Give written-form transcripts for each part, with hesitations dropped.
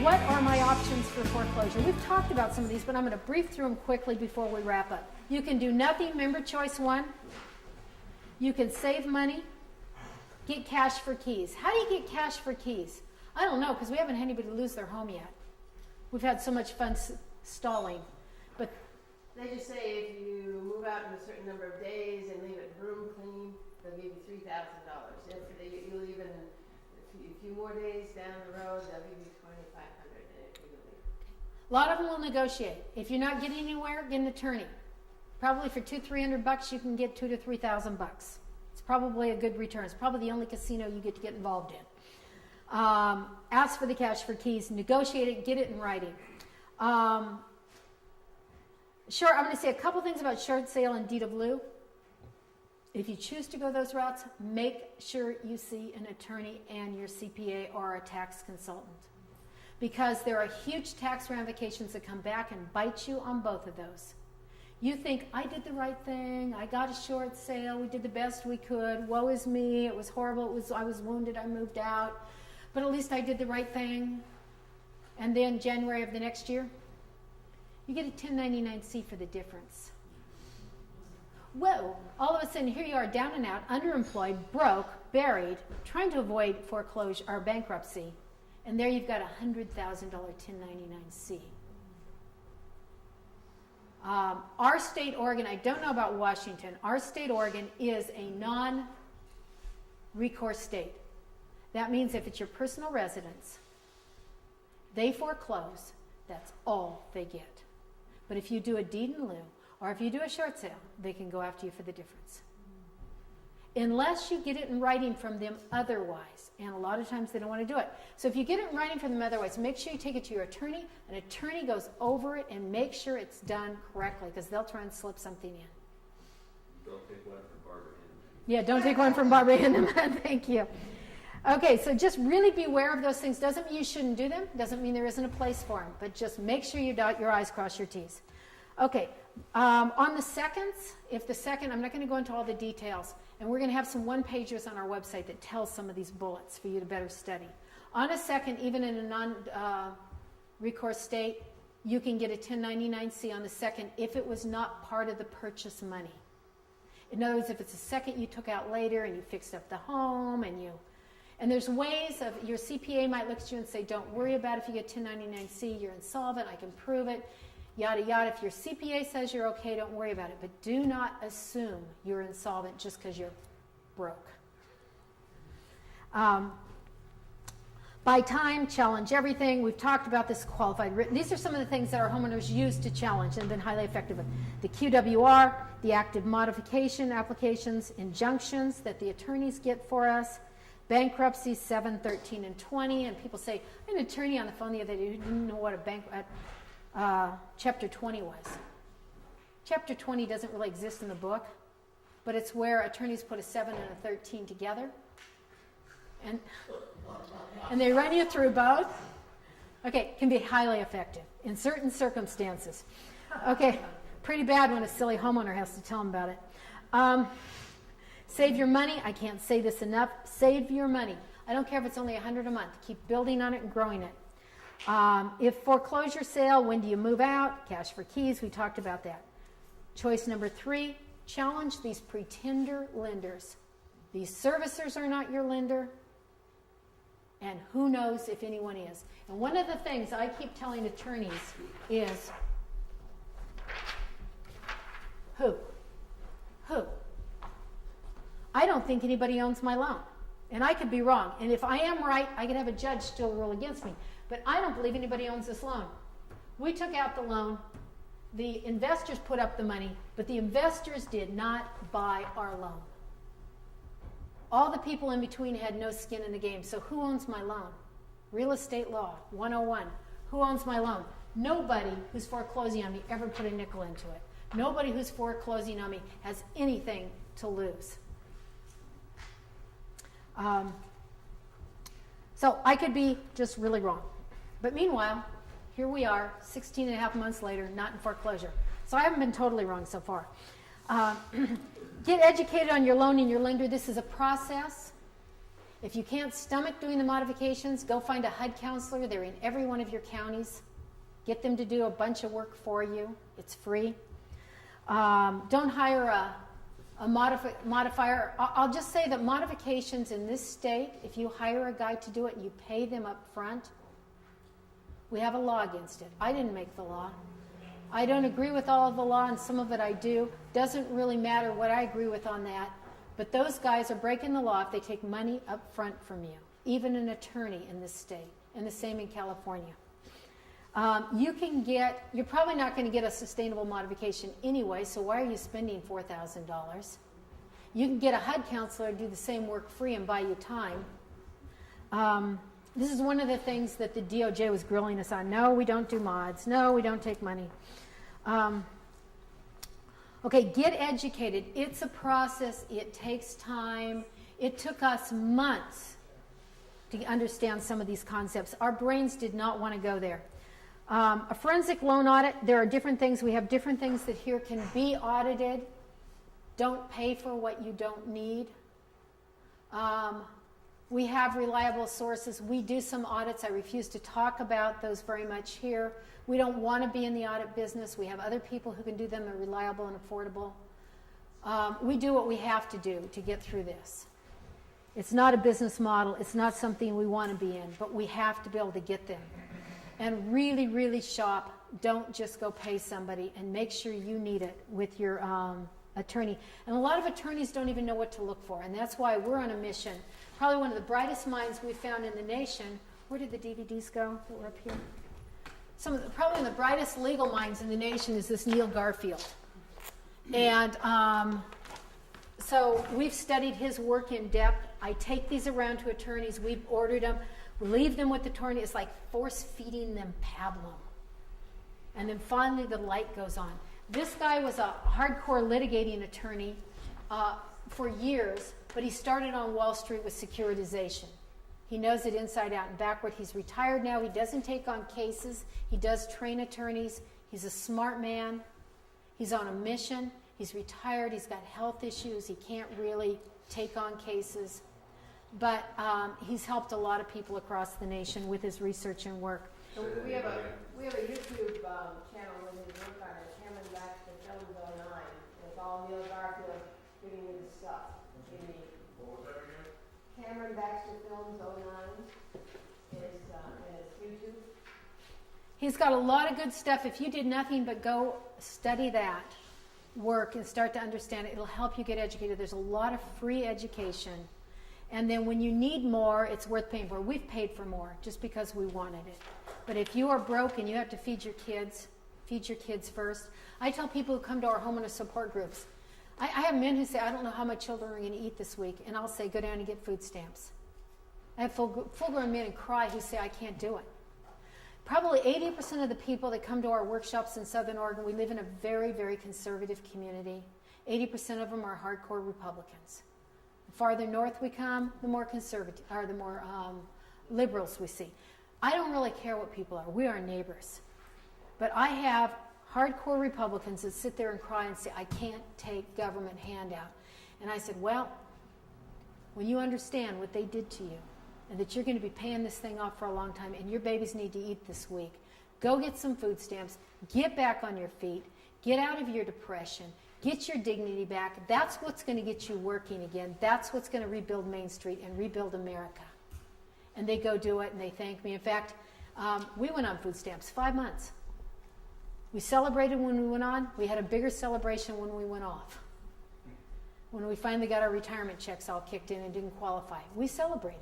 what are my options for foreclosure? We've talked about some of these, but I'm going to brief through them quickly before we wrap up. You can do nothing, member choice 1. You can save money, get cash for keys. How do you get cash for keys? I don't know, because we haven't had anybody lose their home yet. We've had so much fun stalling. But they just say if you move out in a certain number of days and leave it room clean, they'll give you $3,000. If you leave in a few more days down the road, they'll give you $2,500. A lot of them will negotiate. If you're not getting anywhere, get an attorney. Probably for $200-300, you can get $2,000 to $3,000. It's probably a good return. It's probably the only casino you get to get involved in. Ask for the cash for keys. Negotiate it. Get it in writing. I'm going to say a couple things about short sale and deed of lieu. If you choose to go those routes, make sure you see an attorney and your CPA or a tax consultant, because there are huge tax ramifications that come back and bite you on both of those. You think, I did the right thing, I got a short sale, we did the best we could, woe is me, it was horrible, I was wounded, I moved out, but at least I did the right thing. And then January of the next year, you get a 1099-C for the difference. Whoa, all of a sudden here you are, down and out, underemployed, broke, buried, trying to avoid foreclosure or bankruptcy, and there you've got a $100,000 1099-C. Our state, Oregon, I don't know about Washington, our state, Oregon, is a non-recourse state. That means if it's your personal residence, they foreclose, that's all they get. But if you do a deed in lieu, or if you do a short sale, they can go after you for the difference. Unless you get it in writing from them otherwise. And a lot of times they don't want to do it. So if you get it in writing from them otherwise, make sure you take it to your attorney. An attorney goes over it and make sure it's done correctly, because they'll try and slip something in. Don't take one from Barbara Hinman. Yeah, don't take one from Barbara Hinman. Thank you. Okay, so just really beware of those things. Doesn't mean you shouldn't do them. Doesn't mean there isn't a place for them. But just make sure you dot your I's, cross your T's. Okay, on the seconds, I'm not going to go into all the details. And we're going to have some one-pagers on our website that tells some of these bullets for you to better study. On a second, even in a non-recourse state, you can get a 1099-C on the second if it was not part of the purchase money. In other words, if it's a second you took out later and you fixed up the home and there's ways of, your CPA might look at you and say, don't worry about it. If you get 1099-C, you're insolvent, I can prove it. Yada, yada. If your CPA says you're okay, don't worry about it. But do not assume you're insolvent just because you're broke. Buy time, challenge everything. We've talked about this qualified written. These are some of the things that our homeowners use to challenge and have been highly effective with. The QWR, the active modification applications, injunctions that the attorneys get for us, bankruptcy 7, 13, and 20. And people say, I had an attorney on the phone the other day who didn't know what Chapter 20 was. Chapter 20 doesn't really exist in the book, but it's where attorneys put a 7 and a 13 together, and they run you through both. Okay, it can be highly effective in certain circumstances. Okay, pretty bad when a silly homeowner has to tell them about it. Save your money. I can't say this enough. Save your money. I don't care if it's only $100 a month. Keep building on it and growing it. If foreclosure sale, when do you move out? Cash for keys, we talked about that. Choice number 3, challenge these pretender lenders. These servicers are not your lender, and who knows if anyone is. And one of the things I keep telling attorneys is, who? I don't think anybody owns my loan, and I could be wrong. And if I am right, I could have a judge still rule against me. But I don't believe anybody owns this loan. We took out the loan. The investors put up the money, but the investors did not buy our loan. All the people in between had no skin in the game. So who owns my loan? Real estate law 101. Who owns my loan? Nobody who's foreclosing on me ever put a nickel into it. Nobody who's foreclosing on me has anything to lose. So I could be just really wrong. But meanwhile, here we are, 16 and a half months later, not in foreclosure. So I haven't been totally wrong so far. Get educated on your loan and your lender. This is a process. If you can't stomach doing the modifications, go find a HUD counselor. They're in every one of your counties. Get them to do a bunch of work for you. It's free. Don't hire a modifier. I'll just say that modifications in this state, if you hire a guy to do it and you pay them up front, we have a law against it. I didn't make the law. I don't agree with all of the law, and some of it I do. Doesn't really matter what I agree with on that. But those guys are breaking the law if they take money up front from you, even an attorney in this state, and the same in California. You're probably not going to get a sustainable modification anyway, so why are you spending $4,000? You can get a HUD counselor to do the same work free and buy you time. This is one of the things that the DOJ was grilling us on. No, we don't do mods. No, we don't take money. Okay, get educated. It's a process. It takes time. It took us months to understand some of these concepts. Our brains did not want to go there. A forensic loan audit, there are different things. We have different things that here can be audited. Don't pay for what you don't need. We have reliable sources. We do some audits. I refuse to talk about those very much here. We don't want to be in the audit business. We have other people who can do them. They're reliable and affordable. We do what we have to do to get through this. It's not a business model. It's not something we want to be in, but we have to be able to get them. And really, really shop. Don't just go pay somebody, and make sure you need it with your attorney. And a lot of attorneys don't even know what to look for, and that's why we're on a mission. Probably one of the brightest minds we've found in the nation. Where did the DVDs go that were up here? Probably one of the brightest legal minds in the nation is this Neil Garfield. And so we've studied his work in depth. I take these around to attorneys. We've ordered them. We leave them with the attorney. It's like force-feeding them pablum. And then finally the light goes on. This guy was a hardcore litigating attorney for years, but he started on Wall Street with securitization. He knows it inside out and backward. He's retired now. He doesn't take on cases. He does train attorneys. He's a smart man. He's on a mission. He's retired. He's got health issues. He can't really take on cases. But he's helped a lot of people across the nation with his research and work. So we have a YouTube channel with his work on it, Cameron Baxter Films 09. It's all Neil Garfield giving you the stuff. What was that again? Cameron Baxter Films 09 is YouTube. He's got a lot of good stuff. If you did nothing but go study that work and start to understand it, it'll help you get educated. There's a lot of free education. And then when you need more, it's worth paying for. We've paid for more just because we wanted it. But if you are broke and you have to feed your kids first. I tell people who come to our homeowner support groups, I have men who say, I don't know how my children are going to eat this week, and I'll say, go down and get food stamps. I have full-grown men and cry who say, I can't do it. Probably 80% of the people that come to our workshops in Southern Oregon, we live in a very, very conservative community. 80% of them are hardcore Republicans. The farther north we come, the more conservative, or the more liberals we see. I don't really care what people are. We are neighbors. But I have hardcore Republicans that sit there and cry and say, I can't take government handout. And I said, well, when you understand what they did to you, and that you're going to be paying this thing off for a long time, and your babies need to eat this week, go get some food stamps, get back on your feet, get out of your depression, get your dignity back. That's what's going to get you working again. That's what's going to rebuild Main Street and rebuild America. And they go do it, and they thank me. In fact, we went on food stamps 5 months. We celebrated when we went on. We had a bigger celebration when we went off. When we finally got our retirement checks all kicked in and didn't qualify. We celebrated.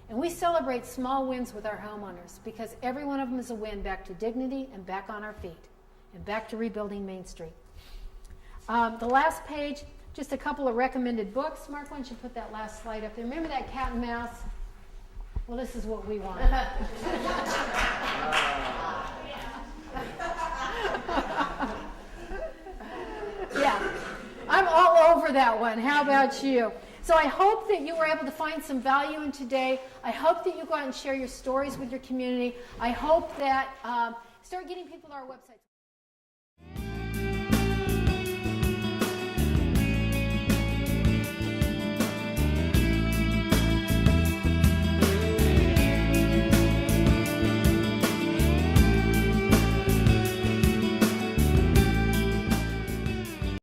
And we celebrate small wins with our homeowners because every one of them is a win back to dignity and back on our feet and back to rebuilding Main Street. The last page, just a couple of recommended books. Mark, why don't you put that last slide up there? Remember that cat and mouse? Well, this is what we want. Yeah, I'm all over that one. How about you? So I hope that you were able to find some value in today. I hope that you go out and share your stories with your community. I hope that start getting people to our website.